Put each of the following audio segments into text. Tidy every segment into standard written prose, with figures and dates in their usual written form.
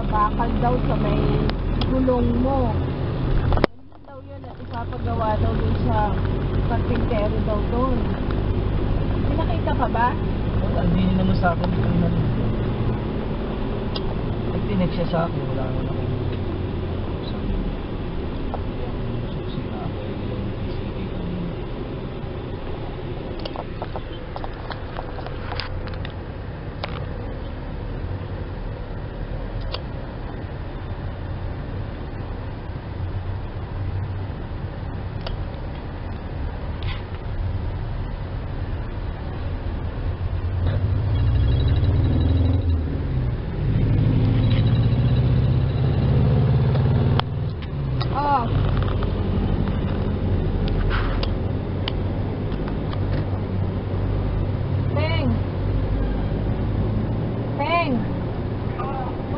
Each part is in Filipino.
bakal daw sa may gulong mo. Ganun daw yun at ipapagawa daw dun sa karpintero daw doon. May nakita ka ba? Wala, hindi naman sa akin ito yung nalito. Nag-tinext siya sa akin, wala naman ako. Susi na ako yung PCB kanina.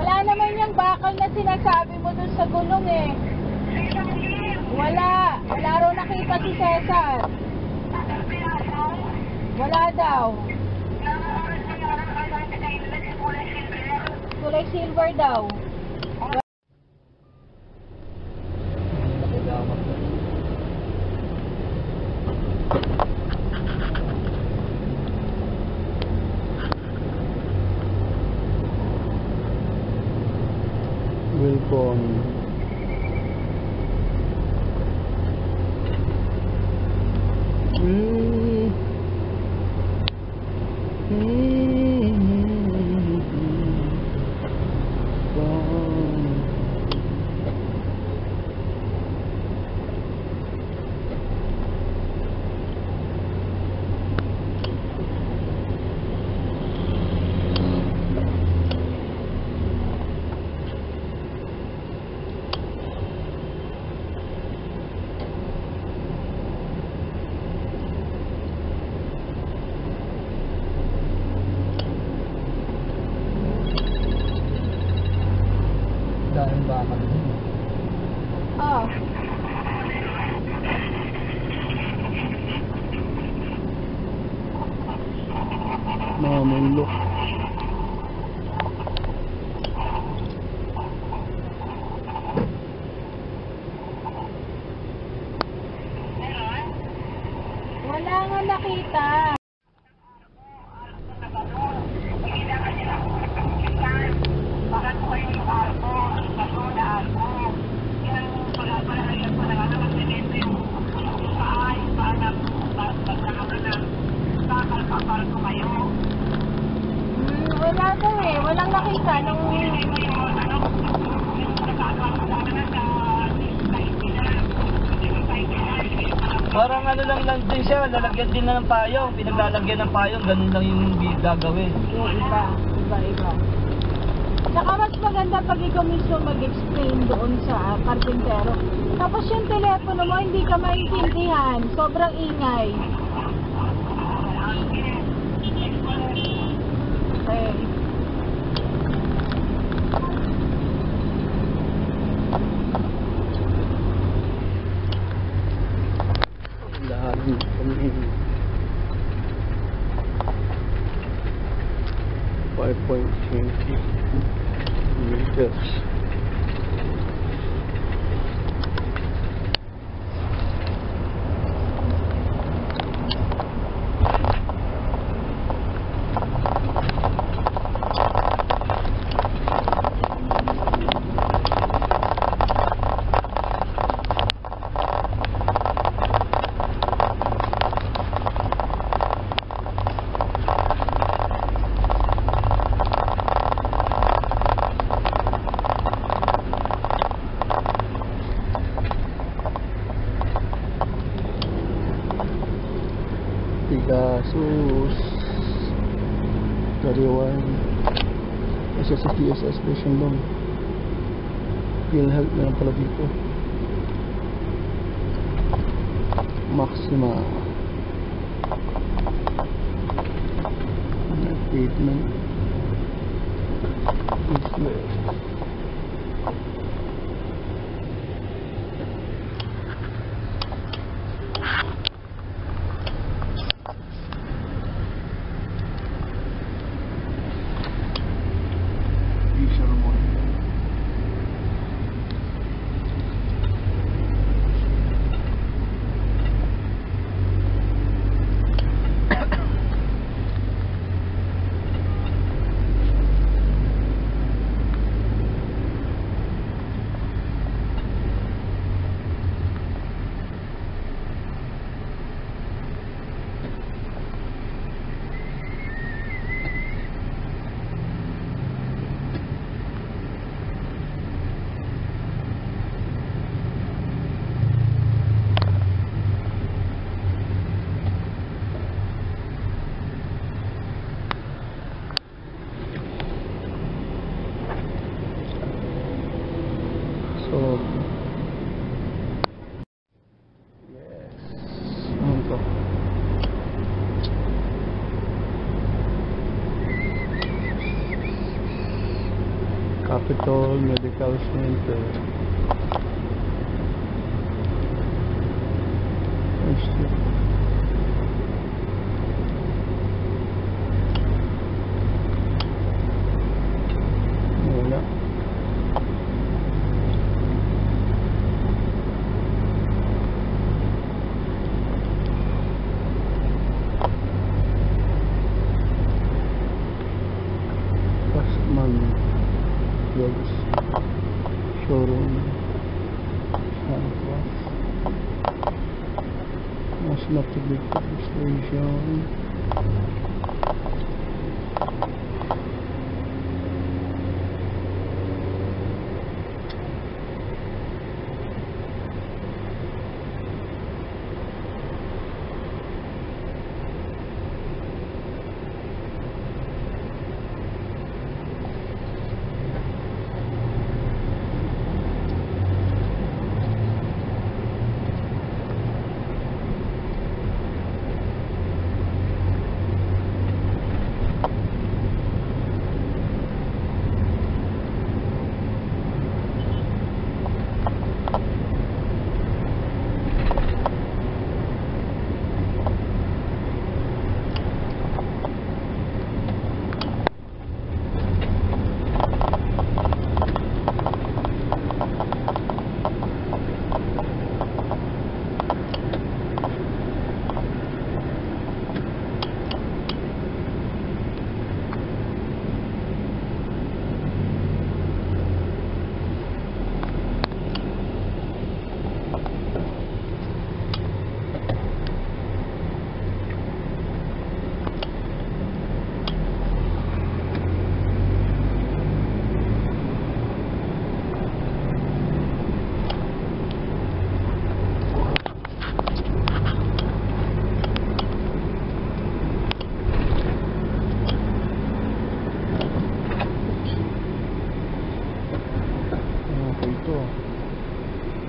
Wala naman yung bakal na sinasabi mo dun sa gulong eh. Wala raw nakita si Cesar. Wala daw. Kulay silver daw. Welcome. Dahil bakal. Oh. Mamulok. Wala nga nakita. Wala daw eh. Walang nakita nung... Parang ano lang din siya, lalagyan din na ng payong, pinaglalagyan ng payong, ganun lang yung gagawin. Yung iba. Saka mas maganda pag ikaw mismo mag-explain doon sa karpintero. Tapos yung telepono mo, hindi ka maintindihan. Sobrang ingay. Okay. Lahat kami 5.20 meters. Pegasus Karyawan SSTS Station Loan PhilHealth na lang pala dito. Maxima treatment is left. Ceremony. So, yes. Ano to? Capitol Medical Center. Wala. Pasman Clothes Showroom. Santos. Mas napaglig po station.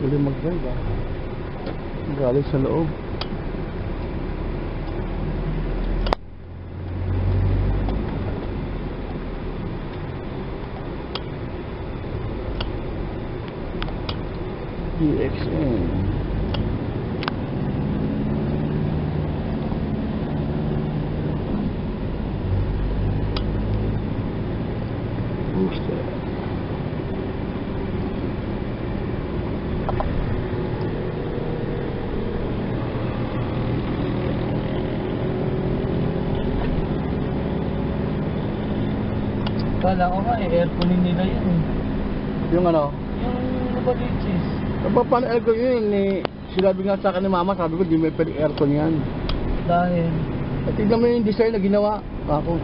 Uli mag-drive ah. Galing sa loob. DXN. Booster. Kala ko nga airconin nila yun eh. Yung ano? Yung nabalichis. Paano aircon yun eh? Sinabi nga sa akin ni mama, sabi ko di may pwede aircon yan. Dahil At tignan mo yung design na ginawa ako.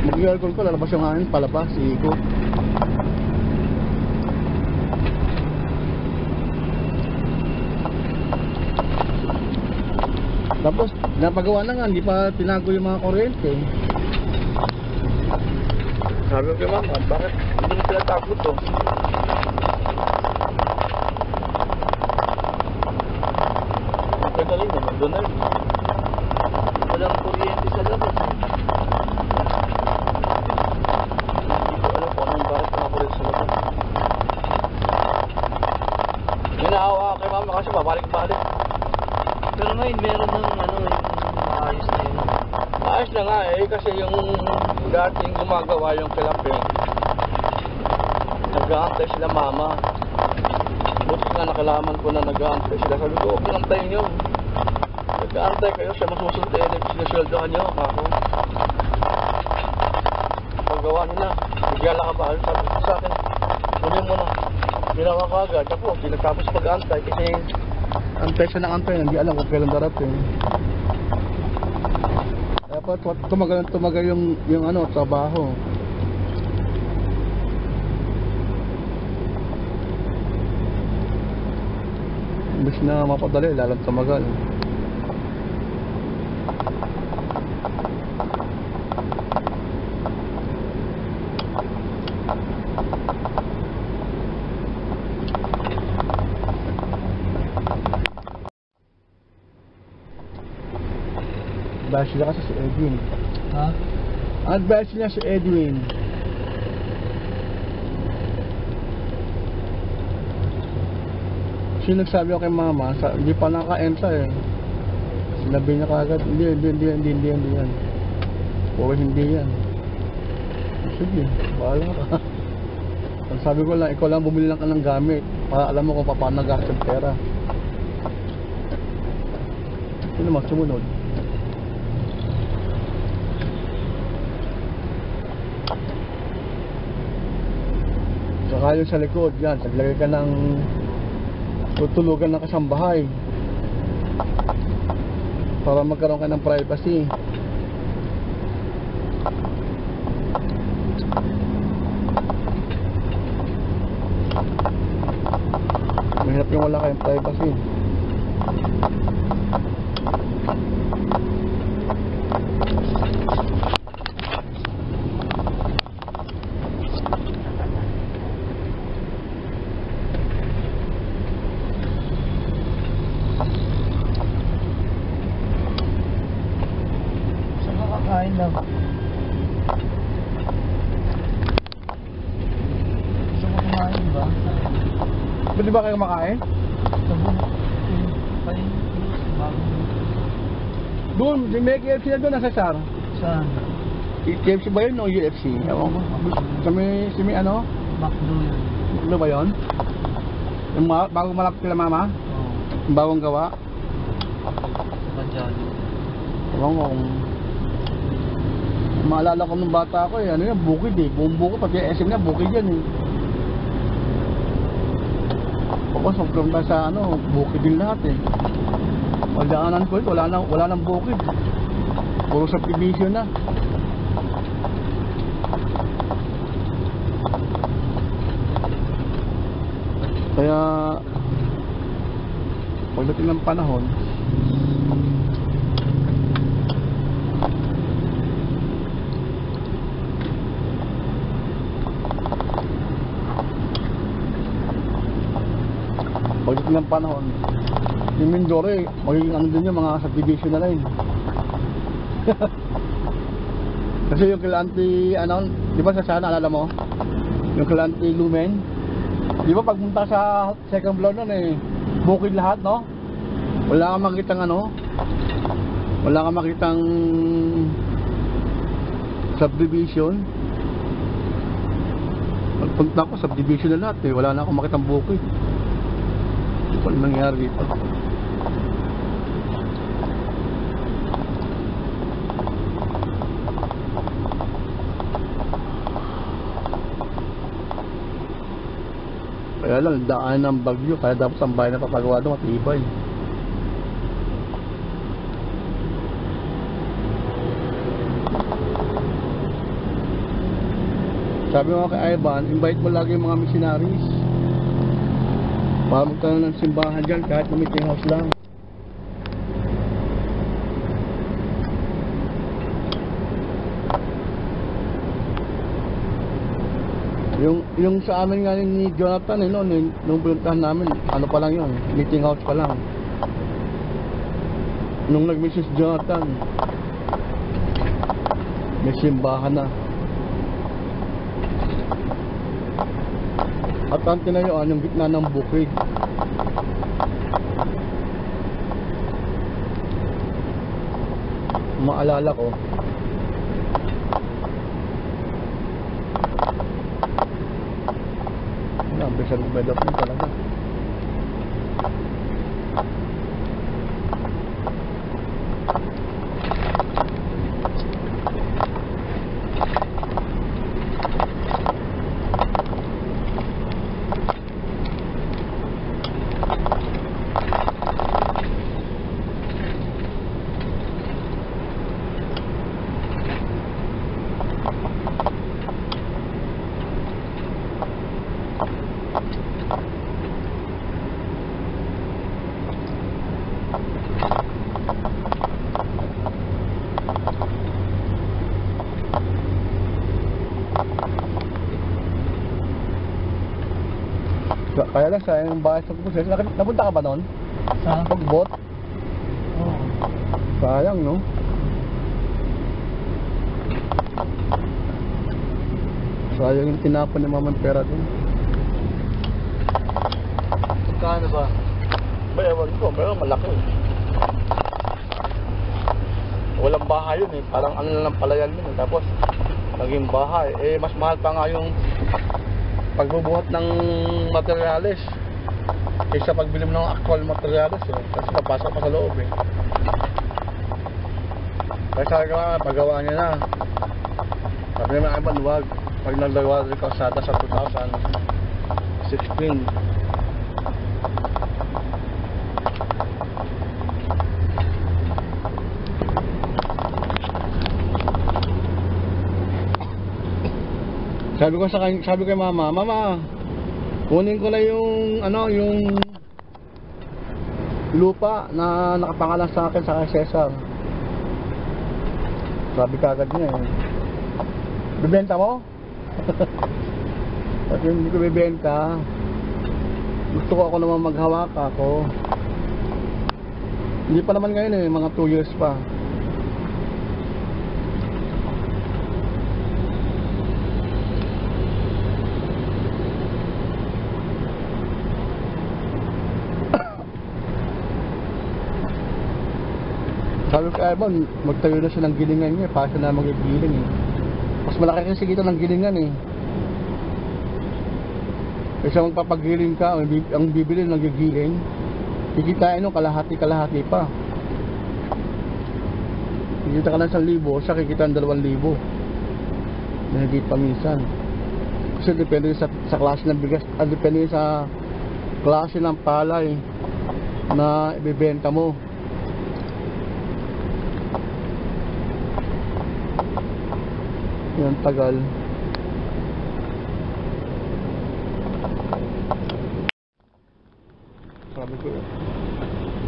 Mag-aircon ko, lalabas yung hangin, palabas, iikot. Tapos, napagawa na nga, hindi pa tinago yung mga kuryente. Sabi ko kay mama, bakit hindi na sila tago to? Magaling naman doon na. walang kuryente sa labas eh. Hindi ko alam kung anong bakit mga kuryente sa labas. Ginaawa kay mama kasi babalik-balik. Pero ngayon meron ng ano yung maayos na yun. Ayos na nga eh, kasi yung dating gumagawa yung kilapin, nag-aantay sila mama. Buti nga nakalaman ko na nag-aantay sila. Sabi ko, huwag nang antayin nyo. Nag-aantay kayo, siya masusunod eh, sinasweldohan nyo ako. Paggawa nila, bigyan ka ba? Sabi ko sa akin, kunin mo na. Ginawa ko agad. Ako, pinagtapos pag-aantay kasi antay siya ng antay, hindi alam kung kailan darating. Dapat tumagal yung ano, trabaho. Imbis na mapadali, lalong tumagal. advice niya kasi si Edwin. Ha? Advice niya si Edwin. Sino nagsabi ko kay mama, hindi pa naka-enta eh. Sinabi niya kagad, hindi yan. Puro hindi yan. Sige, bahala ka. Ang sabi ko lang, ikaw lang bumili lang ka ng gamit para alam mo kung paano nag-gastos ng pera. Sino mas sumunod? Saka yung sa likod, yan, taglagay ka ng tutulugan ng kasambahay para magkaroon ka ng privacy. Mahirap yung wala kayong privacy. Saan ka kakain lang? Gusto mo kumain ba? Pwede ba kayo makain? Sabon. Kain. Bagong. Doon, may KFC na doon, nasa Cesar. Saan? KFC ba yun o UFC? Ewan ko. May ano? McDo yun. Ano ba yun? Yung bagong malapit kila mama? Oo. Yung bagong gawa? Kadyado. Ewan ko kung... Maalala ko nung bata ko eh, ano yan, bukid eh. Buong bukid, pati SM na, bukid yan eh. Tapos magpunta sa ano, bukid din lahat eh. Pagdaanan ko ito, wala nang bukid. Puro subdivision na. Kaya pagdating ng panahon, yung Mindoro magiging ano din yung mga subdivision na rin. Kasi yung Kilante, ano, di ba sa sana, alala mo? Yung Kilante Lumen, di ba pagpunta sa second floor nun eh, bukid lahat, no? Wala kang makitang ano, wala kang makitang subdivision. Pagpunta ko, subdivision na lahat eh, wala na akong makitang bukid. Hindi ko alam nangyari dito. Kaya lang, daan ng bagyo, kaya dapat ang bahay na papagawa doon matibay. Sabi mo kay Ivan, invite mo lagi yung mga missionaries para magkaroon ng simbahan dyan kahit na meeting house lang. Yung sa amin nga ni Jonathan nung pinuntahan namin, ano pa lang yun, meeting house pa lang. Nung nag-miss Jonathan, may simbahan na. At ang tinayuan yung gitna ng bukid. Maalala ko, bisa development talaga. Kaya lang sa yung bahay sa Pugboat. Napunta ka ba noon? Sa? Pugboat? Oo. Sayang, no? Sayang yung tinapon ni mama ng pera dun. Magkano ba? Ba, ewan ko, pero malaki. Walang bahay yun eh, parang ano lang palayan yun eh. Tapos, naging bahay. Eh, mas mahal pa nga yung pagbubuhat ng materyales kaysa pagbili mo ng actual materyales eh. Kasi papasok pa sa loob eh. Kaya sabi ko nga, paggawa niya na. Sabi naman, ay maluwag. Pag nagagawa rin kalsada sa 2016. Sabi ko kay mama, mama, kunin ko na yung yung lupa na nakapangalan sa akin sa kay Cesar. Sabi kagad niya eh. Bibenta mo? Kasi hindi ko bibenta. Gusto ko ako naman maghawak ako. Hindi pa naman ngayon eh, mga 2 years pa. Sabi ko, Evan, magtayo na siya ng gilingan niya, para siya na magigiling eh. Mas malaki kasi kita ng gilingan eh. Kasi magpapagiling ka, ang bibili ng gigiling, kikitain nung kalahati-kalahati pa. Kikita ka ng 1,000, siya kikita ng 2,000. Nahigit pa minsan. Kasi depende sa klase ng bigas, depende sa klase ng palay na ibibenta mo. Yan, tagal. Sabi ko,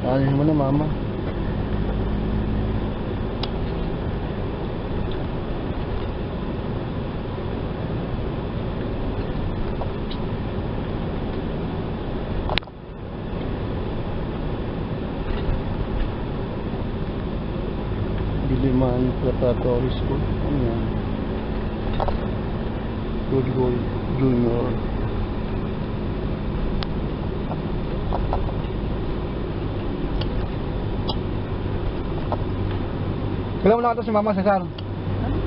ano mo na mama? Diliman Preparatory School. Ano yan? Good Gold Junior. Kailan mo na ito si Mama Cesar? Ano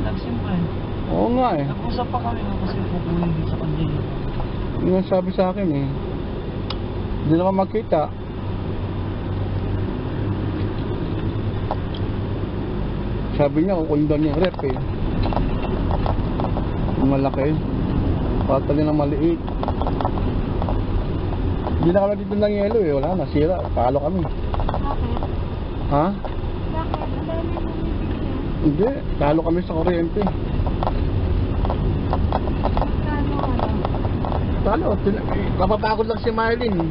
lang, siyempre. Oo nga eh. Nag-usap pa kami kasi pupunin din sa kanya. Yun ang sabi sa akin eh. Hindi naman magkita. Sabi niya kukunin daw niya yung rep eh. Ang malaki. Patali ng maliit. Hindi na kami dito ng yelo eh. Wala na, sira. Palo kami. Bakit? Ha? Bakit? Ang dami mo bibigyan. Hindi. Talo kami sa kuryente. Magkano Talo. Napapagod lang si Marlene.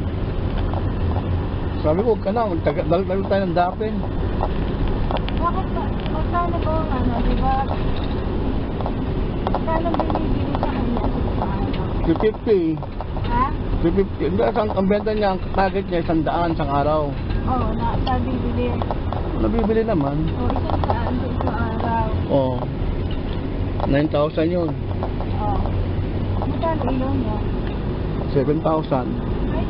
Sabi ko, huwag ka na. Dalo tayo ng dapin. Bakit ba? Magkano ba di ba? Magkano binibili sa kanya? 350. Ha? 350. Hindi, ang benta niya, ang target niya, 100 isang araw. Oo, sa bibili. Nabibili naman. O, 100 sa isang araw. Oo. 9,000 yun. Oo. Magkano ilaw niya? 7,000. Ay?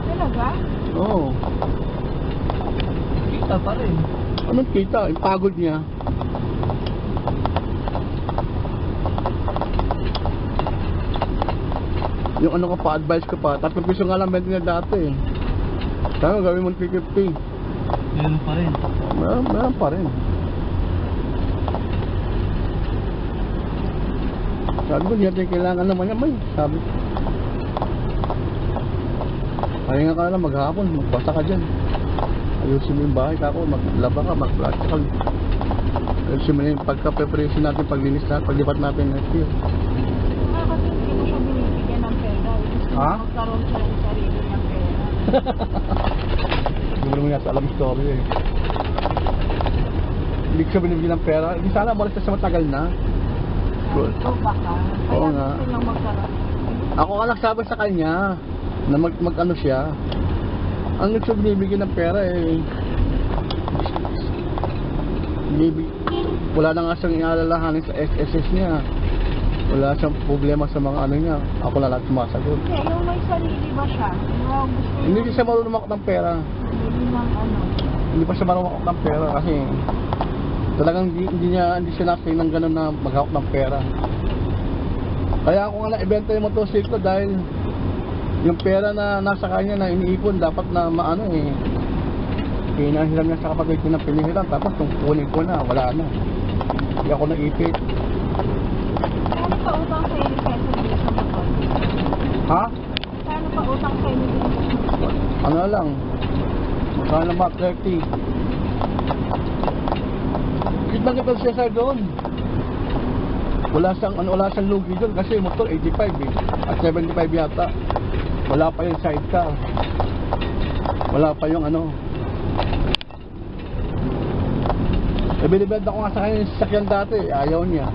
Talaga? Oo. Kita pa rin. Anong kita? Yung pagod niya. Yung ano ko pa, advice ko pa, 3 piso nga lang benta niya dati eh. Sabi mo, gawin mo 350. Meron pa rin. Meron pa rin. Sabi ko, hindi natin kailangan naman niya, may. Sabi ko. Kaya nga ka lang maghapon, magbasa ka dyan. Ayusin mo yung bahay kako, maglaba ka, mag-practical. Ayusin mo yung pagka-preparation natin, paglinis natin, paglipat natin next year. Kasi hindi mo siya binibigyan ng pera. Ha? Magkaroon siya ng sarili niyang pera. Hindi mo naman yata alam yung story eh. Hindi ko siya binibigyan ng pera. Hindi sana malis na siya matagal na. Good. Ikaw baka. Oo Kaya nga. gusto niyang magkaroon. Ako ka nagsabi sa kanya na mag-ano siya. Ang gusto binibigyan ng pera eh. wala na nga siyang inaalalahanin sa SSS niya. Wala siyang problema sa mga ano niya. Ako na lang sumasagot. Hindi, yung may sarili ba siya? Yung gusto Hindi siya marunong makot ng pera. Hindi ng ano. Hindi pa siya marunong makot ng pera kasi talagang hindi siya nakasay ng gano'n na maghawak ng pera. Kaya ako nga na-ibenta yung motorsiklo dahil yung pera na nasa kanya na iniipon dapat na maano eh. Pinahiram niya sa kapatid ko na pinihiram tapos kung kunin ko na, wala na. Hindi ako naipit. Kano pa utang sa'yo ni Peso dito sa motor? Ha? Kano pa utang sa'yo ni Peso? Ano lang? Magkano ba? 30. Kita siya sa doon. Wala siyang lugi doon kasi motor 85 eh. At 75 yata. Wala pa yung sidecar. Wala pa yung ano. Binibenta ko nga sa kanya yung sasakyan dati. Ayaw niya.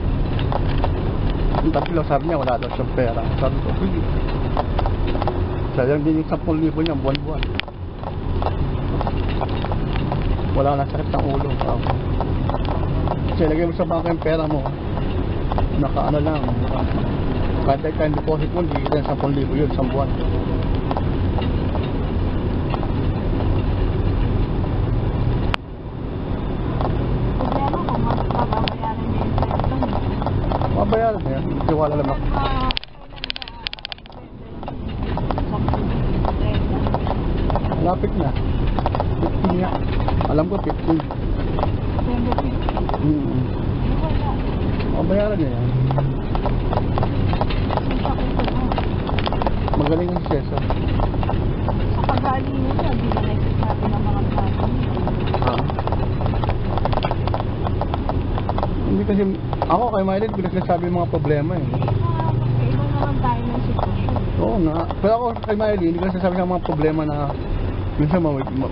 Yung tatlo sabi niya wala daw siyang pera. Sabi ko, sige. Sayang din yung 10,000 niya buwan-buwan. Wala na sakit ng ulo. Kasi lagay mo sa bangko yung pera mo. Naka-ano lang. Kahit time deposit mo, hindi kita 10,000 yun, 1 buwan. Problema kung mababayaran niya yung Peso. Mabayaran niya. Tiwala lang ako. Lapit na. 15 nga. Alam ko 15. Mabayaran niya yan. Magaling ang Cesar. Sa pagaling niya, hindi na nagsasabi ng mga tao. Ah. Hindi kasi, ako kay Mylene, pinagsasabi yung mga problema eh. Iba naman tayo ng sitwasyon. Oo nga. Pero ako kay Mylene, hindi ko nasasabi ng mga problema na minsan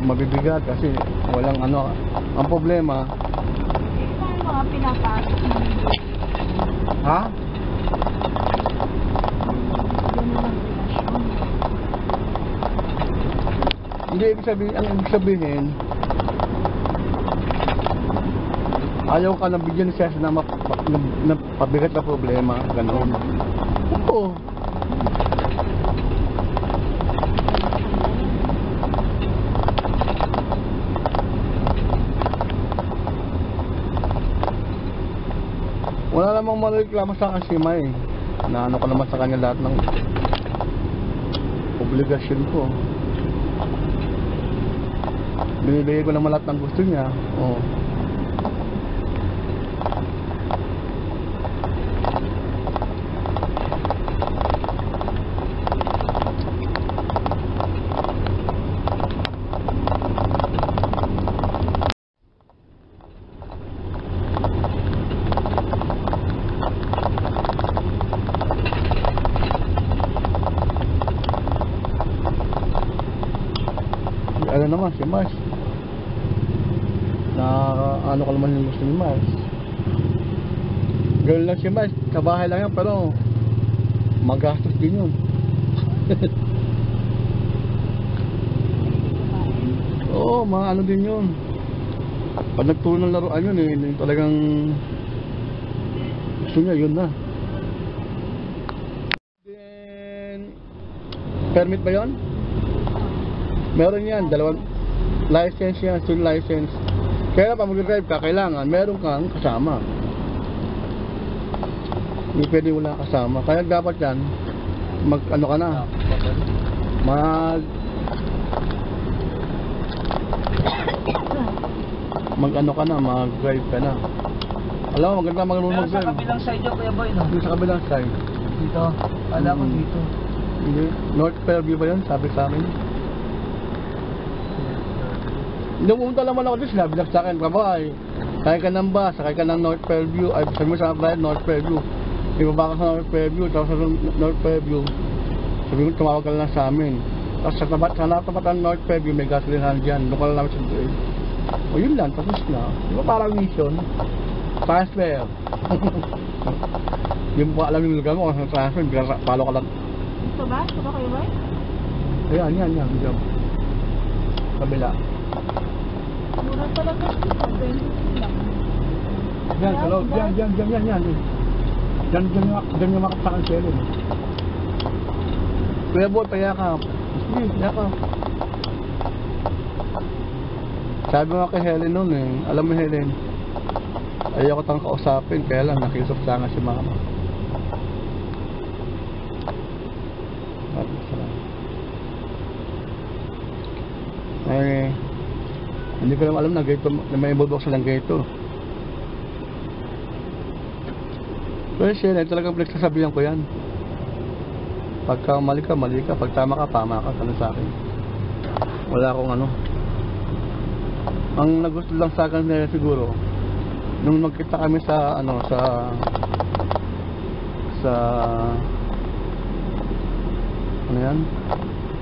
mabibigat kasi walang ano. Ang problema, Iba yung mga pinapasok ng ha? Hindi ibig sabihin, ang ibig sabihin, ayaw ka na bigyan siya na pabigat na problema, gano'n. Oo. Wala namang mareklamo sa akin si May. Na ano ko naman sa kanya lahat ng obligasyon ko. Binibigay ko naman lahat ng gusto niya. Oo. Ano naman si Mars na ano ka naman yung gusto ni Mars. Girl lang si Mars, sa bahay lang yan pero magastos din yun. Oo, mga ano din yun. Pag nagturo ng laruan yun eh, yung talagang gusto niya yun na. Then permit ba yun? Meron yan, dalawang license yan, student license. Kaya pa mag-drive ka, kailangan meron kang kasama. Hindi pwede wala kasama. Kaya dapat yan, mag-ano ka na. Mag-ano ka na, mag-drive ka na. Alam mo, maganda mag-drive. Pero sa kabilang side yun, Kuya Boy, no? Dito sa kabilang side. Dito. Kala ko dito. Hindi. North Fairview ba yun? Sabi sa akin. Nung pumunta naman ako dito, sinabi lang sa akin, babay, sakay ka ng bus, sakay ka ng North Fairview, ay sabi mo sa akin, North Fairview. Ibaba ka sa North Fairview, tapos sa North Fairview, sabi mo, tumawag ka lang sa amin. Tapos sa tapat ng North Fairview, may gasolinahan dyan, doon ka lang namin sa doon. O yun lang, tapos na. Di ba parang mission? Transfer. Hindi mo pa alam yung lugar mo kung saan transfer, palo ka lang. Ito ba? Ito ba kayo ba? Ayan, yan. Kabila. Mura talaga ito. 20 lang. Yan, sa loob. Yan. Diyan yung makapsakan si Helen. Kuya Boy, payakap. Sige, yakap. Sabi nga kay Helen noon eh, alam mo Helen, ayaw ko tang kausapin, kaya lang nakiusap sana si mama. Hindi ko naman alam na ganito, na may involve ako sa lang ganito. Pero siya, talagang pinagsasabihan ko yan. Pagka mali ka, pag tama ka, tanong sa akin. Wala akong ano. Ang nagusto lang sa akin nila siguro, nung magkita kami sa ano, sa ano yan?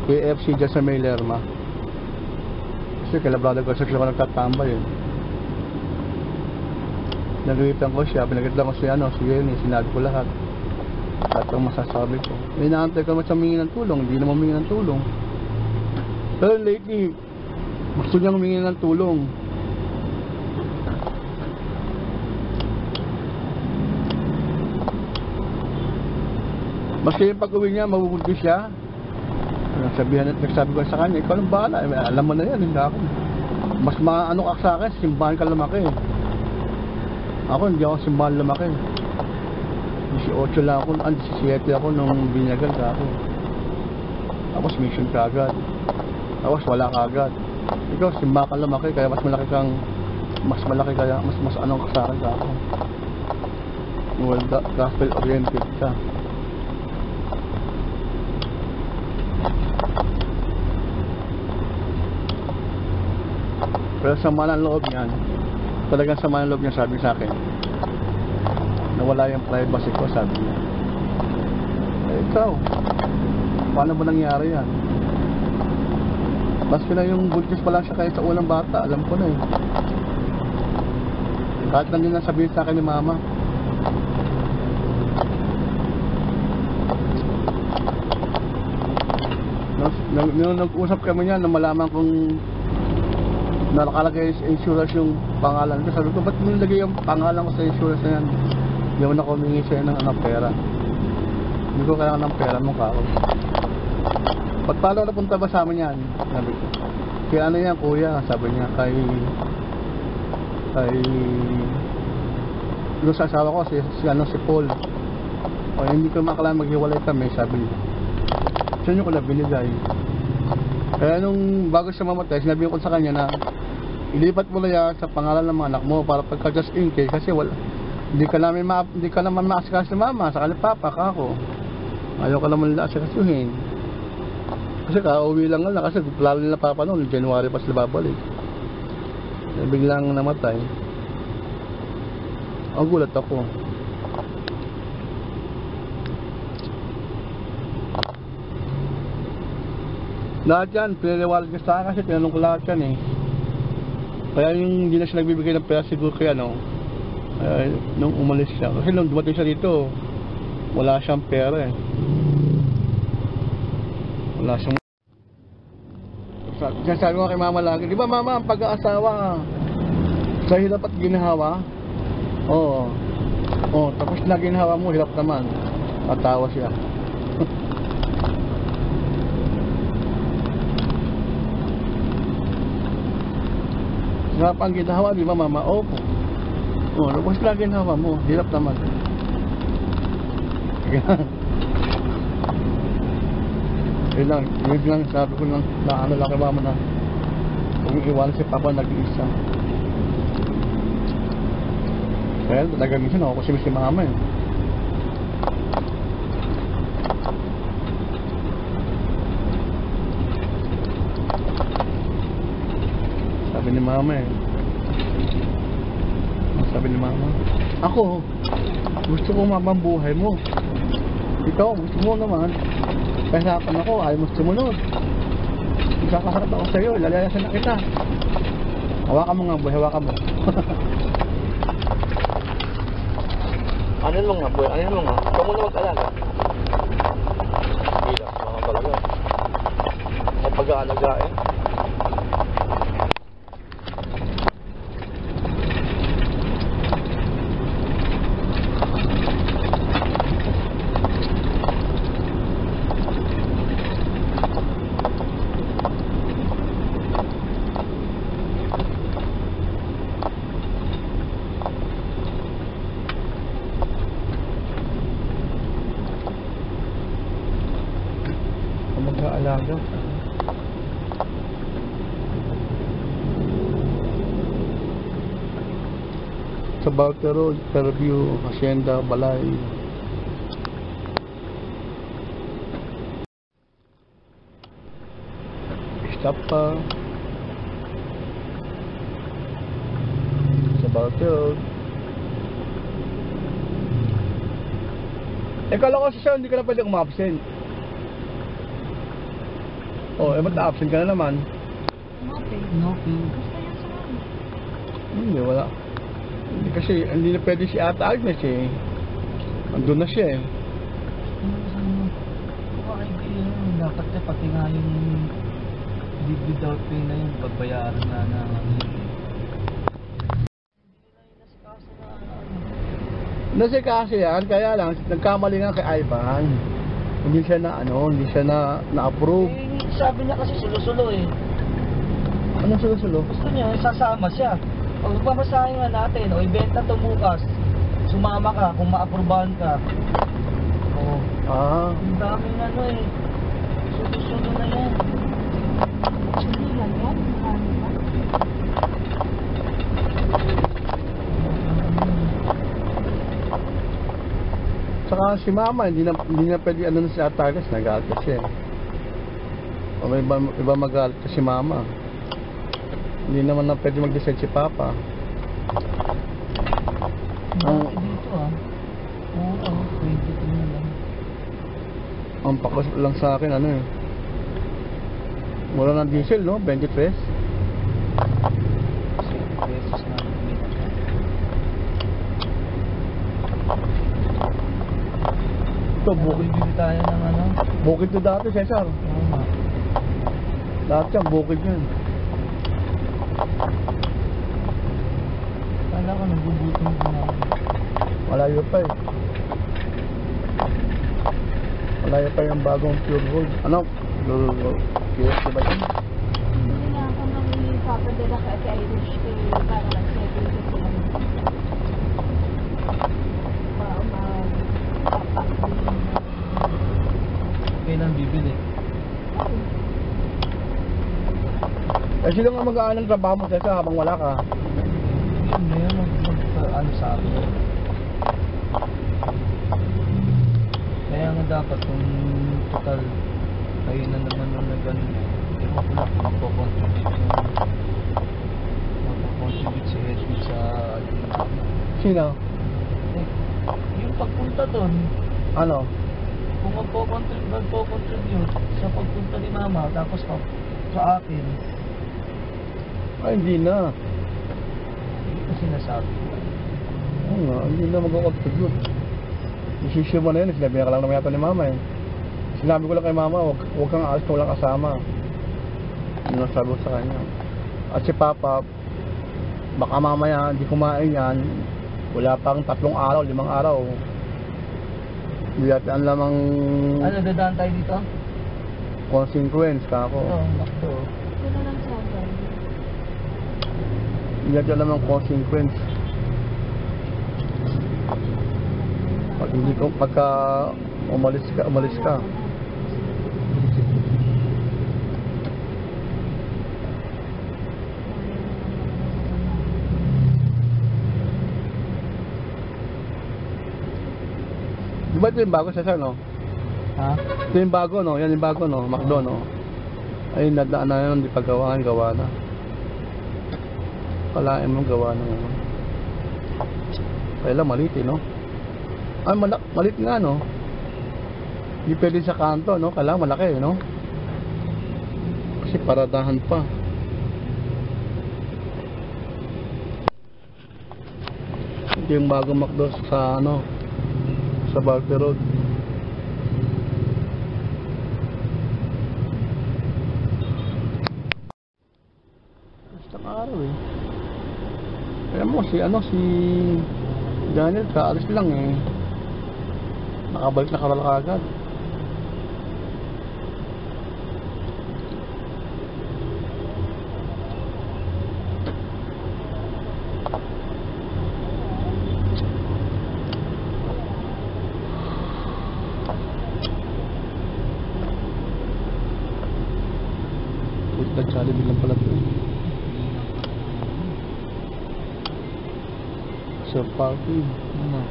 KFC dyan sa May Lerma. Kasi kailablado ko sa sila ko nagtatambay eh. Nagalitan ko siya, pinagalitan ko si Yenny, sinabi ko lahat. Lahat ang masasabi ko. Inaantay ko naman siya humingi ng tulong, hindi naman humingi ng tulong. Pero lately, gusto niya humingi ng tulong. Maski yung pag-uwi niya, mabubuti siya. Nagsabi ko sa kanya, ikaw nang bahala. Alam mo na yan, hindi ako. Mas maano ka sa akin, simbahan ka lumaki. Ako, hindi ako simbahan lumaki. 18 lang ako, 17 ako nung binagal ka ako. Tapos mission ka agad. Tapos wala ka agad. Ikaw, simbahan ka lumaki, kaya mas malaki kaya, mas anong ka sa akin ka ako. Well, gospel oriented ka. Pero sama ng loob niyan, talagang sama ng loob niya, sabi sa akin, nawala yung privacy ko, sabi niya. Ikaw, paano ba nangyari yan? Maski na yung buntis pa lang siya kayo sa unang bata, alam ko na eh. Kahit lang yun nasabihin sa akin ni mama. Nung nag-usap kami niyan, nung malaman kong nakalagay sa insurance yung pangalan ko, sabi ko, ba't mo nilagay yung pangalan ko sa insurance na yan? Hindi mo na kumingi sa'yo ng pera. Hindi ko kailangan ng pera mong kako. Ba't paano napunta ba sa amin yan? Sabi ko, kaya ano yan kuya, sabi niya, kay yung sa asawa ko, si Paul. O hindi ko makalaan maghiwalay kami, sabi niya. Siya nyo ko na binigay. Kaya nung bago siya mamatay, sinabi ko sa kanya na ilipat mo na yan sa pangalan ng mga anak mo para pagka just in case, kasi wala, hindi ka naman makasikas ni mama, sa kalipapa ka ako. Ayaw ka naman nila asikasuhin. Kasi kauwi lang nga, kasi lalo nila papa noon, January pa sila babalik. Biglang namatay. Ang gulat ako. Lahat yan, pinaliwalag niya sa akin kasi tinanong ko lahat yan eh. Kaya yung hindi na siya nagbibigay ng pera siguro kaya nung umalis siya. Kasi nung dumating siya dito, wala siyang pera eh. Wala siyang... Sabi ko kay mama lagi, di ba mama, ang pag-aasawa sa hirap at ginahawa? Oo. Tapos na ginahawa mo, hirap naman. Tatawa siya. Hirap ang ginawa, di ba mama? Opo. Tapos na ginawa mo, hirap naman. Yun lang, sabi ko lang, naano lang kay mama na kung iiwanan si papa nag-iisa. Kaya talaga minsan ako kasi si mama eh. Sabi ni mama eh. Sabi ni mama, ako, gusto ko mama ang buhay mo. Ikaw, gusto mo naman. Kasapan ako, ayaw mo sumunod. Isakasakot ako sa'yo, lalayasan na kita. Hawakan mo nga boy, hawakan mo. Anin mo nga boy, anin mo nga. Ikaw muna mag-alaga. Hindi lang, mga talaga. Ang pag-aalaga eh. Nag-aalaga. Sa Baute Road, Fairview, Hacienda, Balay. Stop pa. Sa Baute Road. Kala ko siya, hindi ka na pwede umabsent. Oh, ba't na-absent ka na naman? Nothing. Nothing. Basta yan sa akin. Hindi, wala. Hindi kasi, hindi na pwede si Ate Agnes eh. Andun na siya eh. Dapat na pati nga yung leave without pay na yun, pagbayaran na Nasi kasi yan, kaya lang, nagkamali nga kay Ivan. Hindi siya na-approve. sabi niya kasi sulo-sulo eh. Anong sulo-sulo? Gusto niya, sasama siya. Pag pamasahin nga natin, o ibenta to bukas, sumama ka kung maaprubahan ka. Oo. Ah, Ang daming ano eh. Sulo-sulo na yan. Hindi lang yan. Marami pa. saka si Mama, hindi na pwede ano na si Ate Agnes, nagalit kasi. O may iba magalit kasi si Mama. Hindi naman na pwede mag-decide si Papa. Ang dito ah. Oo, 22 na lang. Ang pakos lang sa akin, ano eh. Mura ng diesel, no? 23. 6 pesos na minute. Ito, bukid. Bibili tayo ng ano. Bukid to dati, Cesar. Oo nga. Lahat yan, bukid yan. Kala ko nagbubutong ko na. Malayo pa eh. Malayo pa yung bagong pure gold. Ano? KFC ba yun? Hindi na ako nang ipapadala ka sa Irish para lang sa Irish ko lang. Kailan bibili? Eh, sino nga mag-aanong trabaho mo, Cesar, habang wala ka? Yun na yun, ano sa akin. Kaya nga dapat kung total kayo na naman ang nag-ano, magpo-contribute si Hedwig sa Sino? yung pagpunta doon. Ano? Kung magpo-contribute sa pagpunta ni Mama tapos sa akin, Ay, hindi na. hindi ko sinasabi. Oo nga, hindi na mag-contribute. Isisyo mo na yun, sinabi na ka lang naman yata ni Mama eh. Sinabi ko lang kay Mama, huwag kang aalis na walang kasama. Yun ang sabi ko sa kanya. At si Papa, baka mamaya hindi kumain yan, wala pang 3 araw, 5 araw. Hindi natin ang lamang Ano, dadaan tayo dito? consequence ka ako. Oo, makto. Ito na lang sa akin. Hindi natin alam ang consequence. Pag hindi ko, pagka umalis ka. Di ba ito yung bago sa no? Ha? Ito yung bago, no? Yan yung bago, no? McDo, no? Ay, nadaan na yun, di pa gawa na. Kalain mo, gawa na yun. Kaya lang, malit, no? Ay, malit nga, no? Hindi pwede sa kanto, no? Kailangan malaki, no? Kasi paradahan pa. Ito yung bago McDo sa, ano, sa Balte Road. Bastang araw, eh. Kaya mo, si Daniel, kaalis lang, eh. Nakabalik na karala agad. Sa Jollibee lang pala ito. Sa parking. Ano?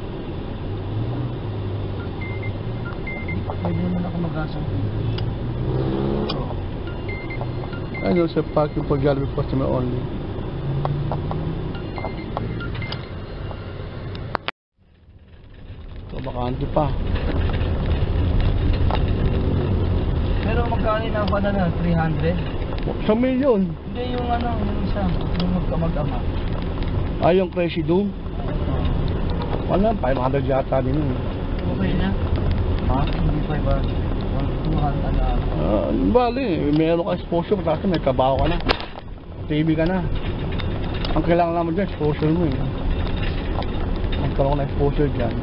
Pwede naman ako mag-asang dito. Ayun, sa parking for Jollibee customer only. So, bakante pa. Pero magkano na ba na 300? Sa milyon. Hindi yung ano, yung isa, yung magkamag-ama. Ay, yung Crazy Doom. Wala, 500 yata din yun. Okay na? Ha? Hindi pa iba. 200 na. Bali, meron ka exposure, tapos may trabaho ka na. TV ka na. Ang kailangan naman dyan, exposure mo eh. Ang karoon ka na exposure dyan.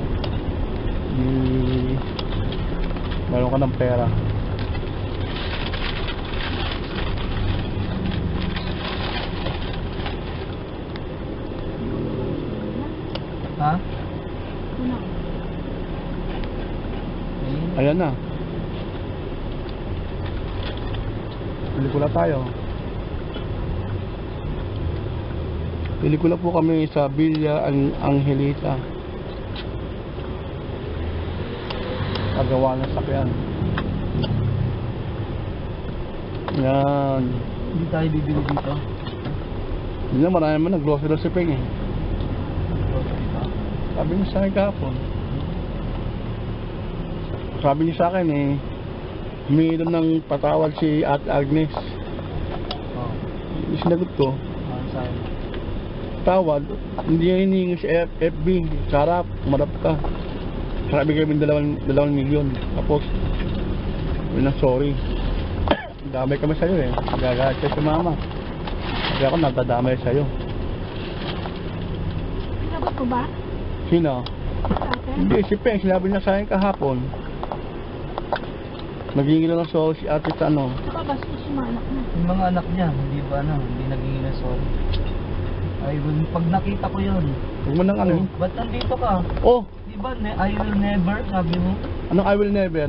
Meron ka ng pera. Ha? Una. Ayan na. Pelikula tayo. Pelikula po kami sa Villa Angelita. Pagawa ng sakyan. Yan. Hindi tayo bibili dito. Hindi na, marami man nag-grocery si Peng eh. Sabi niya sa akin kahapon. Sabi niya sa akin eh, humiinom ng patawad si Ate Agnes. Oh. Sinagot ko, Saan? tawad, hindi niya hinihingi sa FB, sarap, marap ka. Sabi kami 2 milyon. Tapos, yun na sorry. Damay kami sa'yo eh. Gagalit ka sa mama. Sabi ako, nagdadamay sa'yo. Sinagot ko ba? Sino? Sa akin? Hindi, si Peng, sinabi niya sa akin kahapon. Nagingin na ng sorry si ate sa ano. Saka ba si mga anak mo? Yung mga anak niya, hindi ba ano, hindi naging na sorry. Ay, pag nakita ko yun. Huwag mo nang ano eh. Ba't nandito ka? Oh, Di ba, I will never, sabi mo? anong I will never?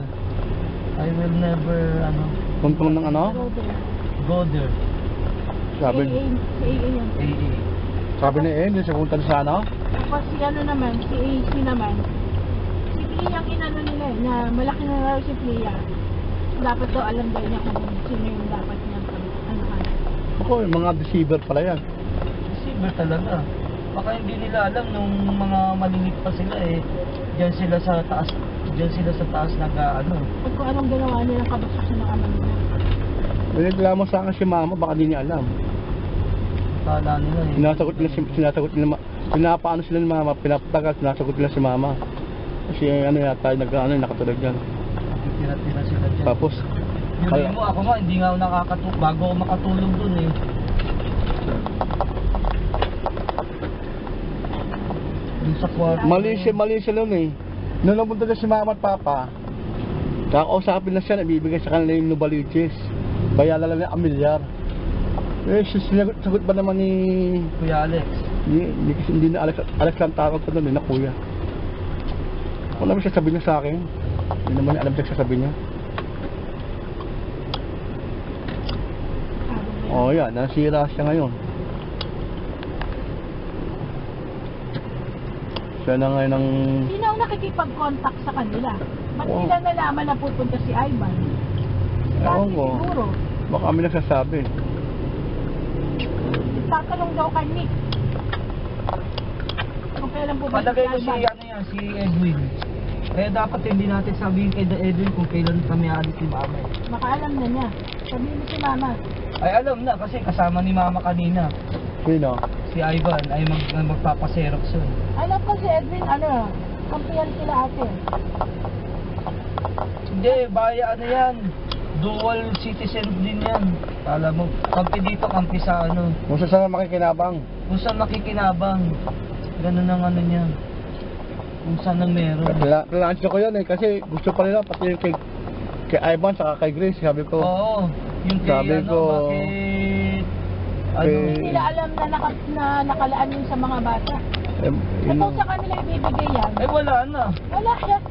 I will never, ano, Tuntong ng ano? Brother. go there. Sabi, Si AA yun. AA. sabi ni Amy, sa punta sa ano? Tapos si ano naman, si AC naman. Si Plia ang inano nila eh, na malaki na raw si Plia. Dapat daw alam daw niya kung sino yung dapat niya ano ka. Ako, yung mga deceiver pala yan. Receiver talaga. Baka hindi nila alam nung mga malilit pa sila eh. Diyan sila sa taas nag-ano. At kung anong ginawa nilang kabasaksan ng ama nila. Nagreklamo sa akin si mama, baka di niya alam. Kala nila eh. Sinasagot nila, pinapaano sila ni mama, pinapatagal, sinasagot nila si mama. Kasi ano yata, nakatulog dyan. Tira-tira sila dyan. Tapos, Hindi mo, ako nga, hindi nga ako nakakatulog. Bago ako makatulog dun eh. Dun sa kwarto. mali siya nun eh. Nung napunta na si mama at papa, kakausapin na siya, nabibigay sa kanila yung Nubaliches. Bayala lang ng amilyar. Eh, sagot ba naman ni... Kuya Alex. Hindi na Alex lang tawag ko doon, na kuya. Wala mo siya sabi niya sa akin. Hindi naman niya alam siya sabi niya. Oh, yan, nasira siya ngayon. Siya na ngayon ang... Sino ang nakikipag-contact sa kanila? Ba't Wow. nila nalaman na pupunta si Ivan? Ewan ko. Siguro. Baka kami nagsasabi. Tatanong daw kay Nick. Kung kailan po ba Palagay ko si, ano yan, si Edwin. Kaya dapat hindi natin sabihin kay Edwin kung kailan kami alis ni Mama. Makaalam na niya. Sabihin mo si Mama. Ay alam na kasi kasama ni Mama kanina. Sino? Si Ivan ay magpapaserox yun. Alam ko si Edwin, kampiyan sila ate. Hindi, baya ano yan. Dual citizen din yan. Kala mo, kampi dito, kampi sa ano. Kung saan na makikinabang. Kung saan makikinabang. Ganun ang ano niya. Kung saan ang meron. Kailangan ko yun eh, kasi gusto pa nila, pati yung kay Ivan saka kay Grace, sabi ko. Oo. Yung kay Sabi ano, ko, bakit... Ano? kay- Hindi nila alam na nakalaan yun sa mga bata. Eh, So kung sa kanila ibibigay yan, Eh wala na. wala yan.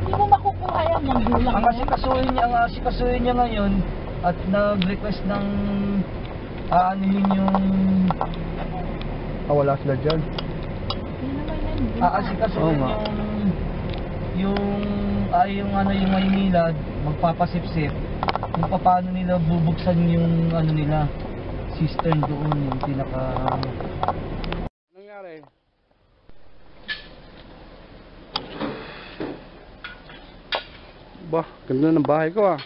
Hindi mo makukuha yan ng gulang Ang mo. asikasuhin niya ngayon, at nag-request ng aanuhin yung Wala sila dyan. Hindi naman yan. aasikasuhin Oo nga. yung Maynilad, magpapasipsip kung paano nila bubuksan yung ano nila cistern doon, yung pinaka Nangyari? Bah, ganda ng bahay ko ah.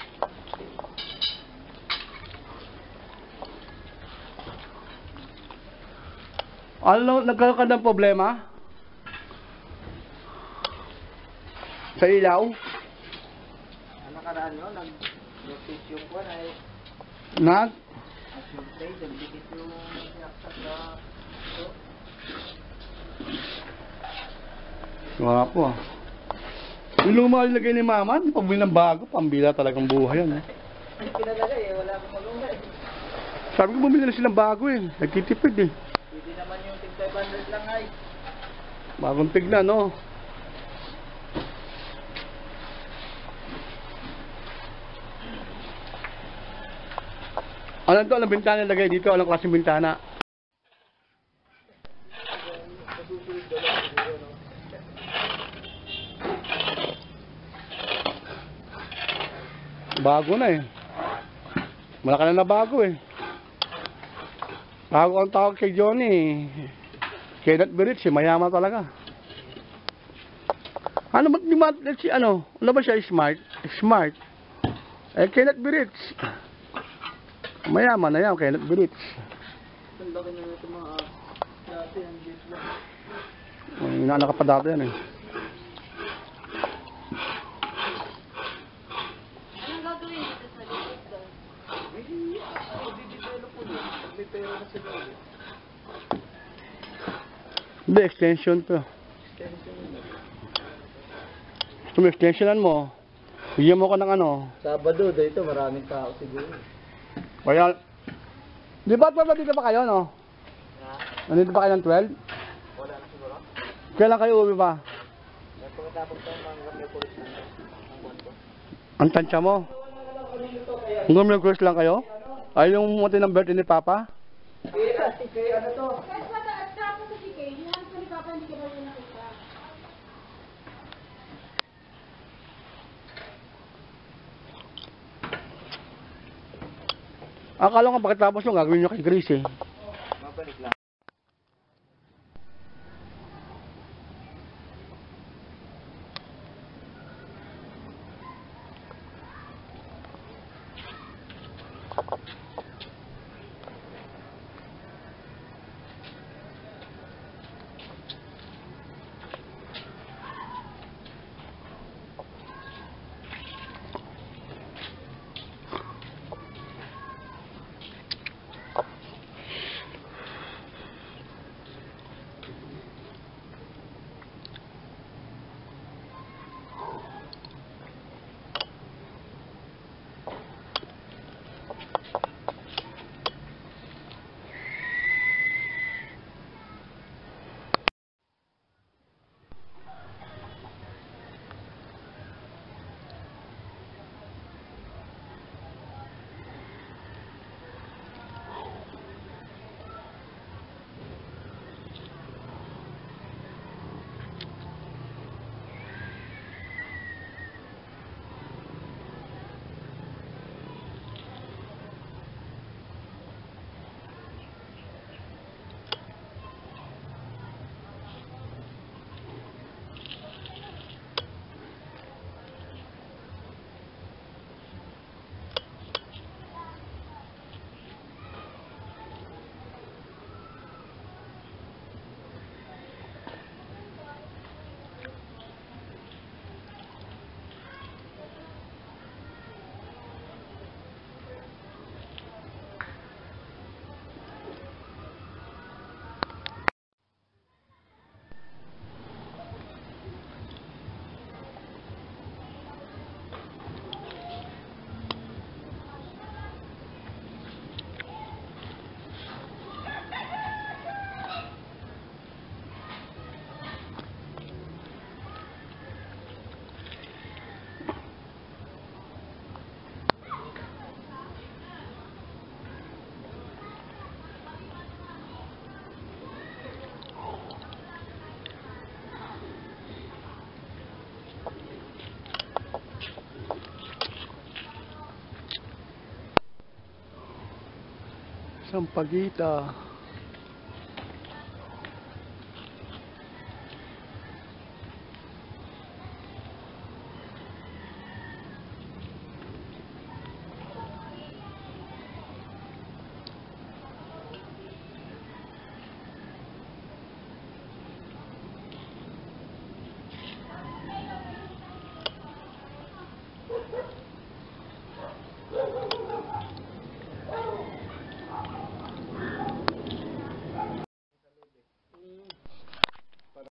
Ano, nagkaroon ka ng problema? Sa ilaw? ano karaan yun, nag-rotate yung kwan ay Nag? yung play, nagdikit yung yaksak na Wala po ah. Yung luma nilagay ni mama, hindi pa bumili ng bago, pambila talagang buhay yan eh. pinalagay eh, wala akong malungay. Sabi ko bumili na silang bago eh, nagtitipid eh. Pwede naman yung 500 lang ay. Bagong tignan no. Ano to? Anong bintana nilagay dito? Anong klaseng bintana? Bago na eh. Malaki na bago eh. Bago ang tawag kay Johnny. Kenneth Birich, mayaman talaga. Ano ba di ba si ano ba siya smart? Smart. Kenneth Birich. Mayaman na yan, Kenneth Birich. Ang laki na ito mga dati ang gate lang. Inaanak ka pa dati yan eh. Anong gagawin dito sa likod doon? Di-develop po din. May pera na sila. Hindi, extension to. Gusto mo extensionan mo? Bigyan mo ko ng ano. Sabado, dito maraming tao siguro. Kaya, di ba 12 dito pa kayo, no? Nandito pa kayo ng 12? Wala na siguro. Kailan kayo uwi pa? Pagkatapos tayo mga may polis na ang banto. Ang tansya mo? Hanggang Merkulis lang kayo? Ay, yung muti ng birthday ni Papa? Kaya ano to? Kahit mataas ka ako sa sikay, yung hands ko ni Papa hindi ka ba yung nakita? Akala ko pagkatapos yung gagawin nyo kay Grace eh. Mabalik lang. Sampaguita.